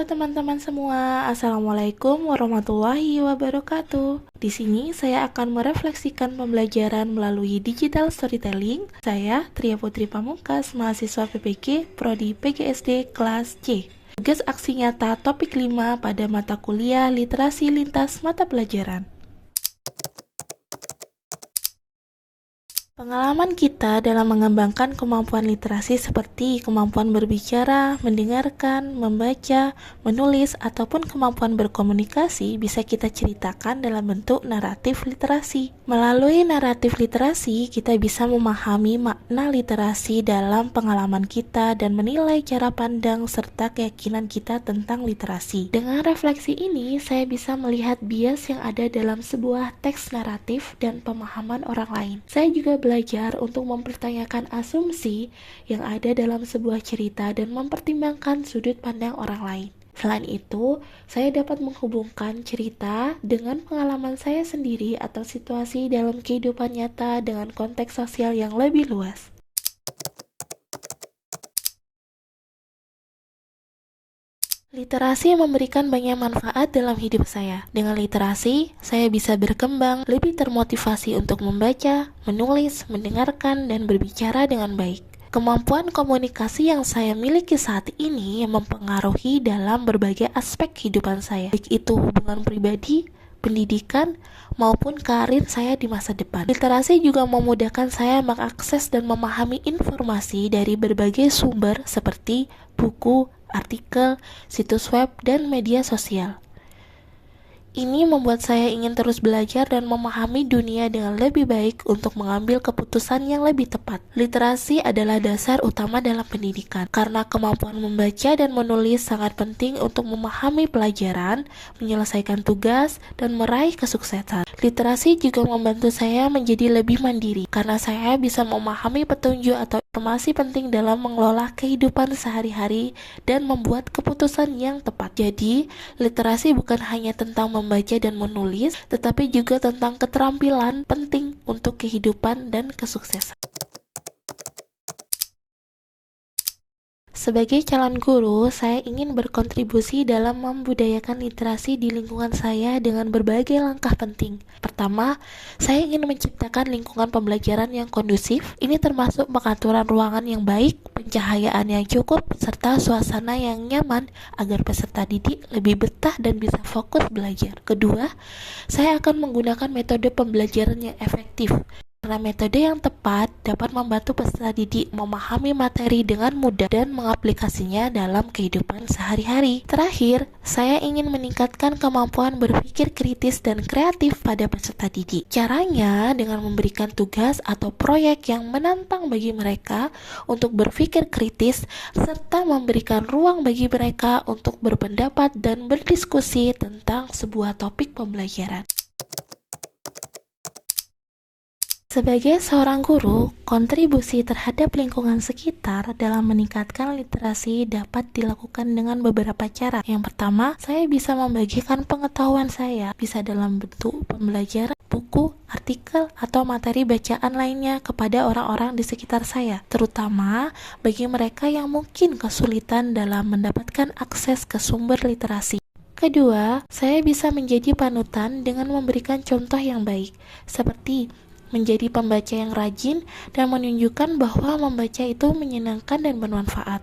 Halo teman-teman semua, Assalamualaikum warahmatullahi wabarakatuh. Di sini saya akan merefleksikan pembelajaran melalui digital storytelling. Saya Tria Putri Pamungkas, mahasiswa PPG, Prodi PGSD kelas C. Tugas aksi nyata topik 5 pada mata kuliah literasi lintas mata pelajaran. Pengalaman kita dalam mengembangkan kemampuan literasi seperti kemampuan berbicara, mendengarkan, membaca, menulis, ataupun kemampuan berkomunikasi bisa kita ceritakan dalam bentuk naratif literasi. Melalui naratif literasi, kita bisa memahami makna literasi dalam pengalaman kita dan menilai cara pandang serta keyakinan kita tentang literasi. Dengan refleksi ini, saya bisa melihat bias yang ada dalam sebuah teks naratif dan pemahaman orang lain. Saya juga belajar untuk mempertanyakan asumsi yang ada dalam sebuah cerita dan mempertimbangkan sudut pandang orang lain. Selain itu, saya dapat menghubungkan cerita dengan pengalaman saya sendiri atau situasi dalam kehidupan nyata dengan konteks sosial yang lebih luas. Literasi memberikan banyak manfaat dalam hidup saya. Dengan literasi, saya bisa berkembang, lebih termotivasi untuk membaca, menulis, mendengarkan, dan berbicara dengan baik. Kemampuan komunikasi yang saya miliki saat ini mempengaruhi dalam berbagai aspek kehidupan saya, baik itu hubungan pribadi, pendidikan, maupun karir saya di masa depan. Literasi juga memudahkan saya mengakses dan memahami informasi dari berbagai sumber seperti buku, artikel, situs web, dan media sosial. Ini membuat saya ingin terus belajar dan memahami dunia dengan lebih baik untuk mengambil keputusan yang lebih tepat. Literasi adalah dasar utama dalam pendidikan, karena kemampuan membaca dan menulis sangat penting untuk memahami pelajaran, menyelesaikan tugas, dan meraih kesuksesan. Literasi juga membantu saya menjadi lebih mandiri, karena saya bisa memahami petunjuk atau informasi penting dalam mengelola kehidupan sehari-hari dan membuat keputusan yang tepat. Jadi, literasi bukan hanya tentang membaca dan menulis, tetapi juga tentang keterampilan penting untuk kehidupan dan kesuksesan. Sebagai calon guru, saya ingin berkontribusi dalam membudayakan literasi di lingkungan saya dengan berbagai langkah penting. Pertama, saya ingin menciptakan lingkungan pembelajaran yang kondusif. Ini termasuk pengaturan ruangan yang baik, pencahayaan yang cukup, serta suasana yang nyaman agar peserta didik lebih betah dan bisa fokus belajar. Kedua, saya akan menggunakan metode pembelajaran yang efektif. Karena metode yang tepat dapat membantu peserta didik memahami materi dengan mudah dan mengaplikasinya dalam kehidupan sehari-hari. Terakhir, saya ingin meningkatkan kemampuan berpikir kritis dan kreatif pada peserta didik. Caranya dengan memberikan tugas atau proyek yang menantang bagi mereka untuk berpikir kritis, serta memberikan ruang bagi mereka untuk berpendapat dan berdiskusi tentang sebuah topik pembelajaran. Sebagai seorang guru, kontribusi terhadap lingkungan sekitar dalam meningkatkan literasi dapat dilakukan dengan beberapa cara. Yang pertama, saya bisa membagikan pengetahuan saya, bisa dalam bentuk pembelajaran, buku, artikel, atau materi bacaan lainnya kepada orang-orang di sekitar saya, terutama bagi mereka yang mungkin kesulitan dalam mendapatkan akses ke sumber literasi. Kedua, saya bisa menjadi panutan dengan memberikan contoh yang baik, seperti menjadi pembaca yang rajin dan menunjukkan bahwa membaca itu menyenangkan dan bermanfaat.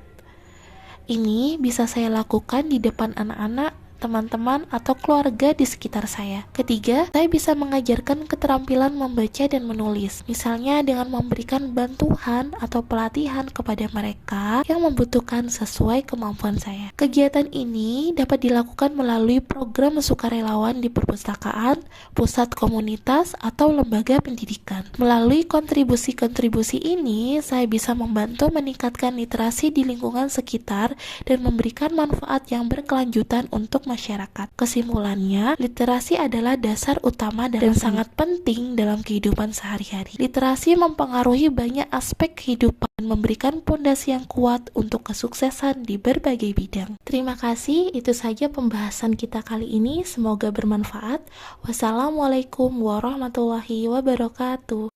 Ini bisa saya lakukan di depan anak-anak, teman-teman, atau keluarga di sekitar saya. Ketiga, saya bisa mengajarkan keterampilan membaca dan menulis, misalnya dengan memberikan bantuan atau pelatihan kepada mereka yang membutuhkan sesuai kemampuan saya. Kegiatan ini dapat dilakukan melalui program sukarelawan di perpustakaan, pusat komunitas, atau lembaga pendidikan. Melalui kontribusi-kontribusi ini, saya bisa membantu meningkatkan literasi di lingkungan sekitar dan memberikan manfaat yang berkelanjutan untuk masyarakat. Kesimpulannya, literasi adalah dasar utama dan sangat penting dalam kehidupan sehari-hari. Literasi mempengaruhi banyak aspek kehidupan dan memberikan pondasi yang kuat untuk kesuksesan di berbagai bidang. Terima kasih, itu saja pembahasan kita kali ini. Semoga bermanfaat. Wassalamualaikum warahmatullahi wabarakatuh.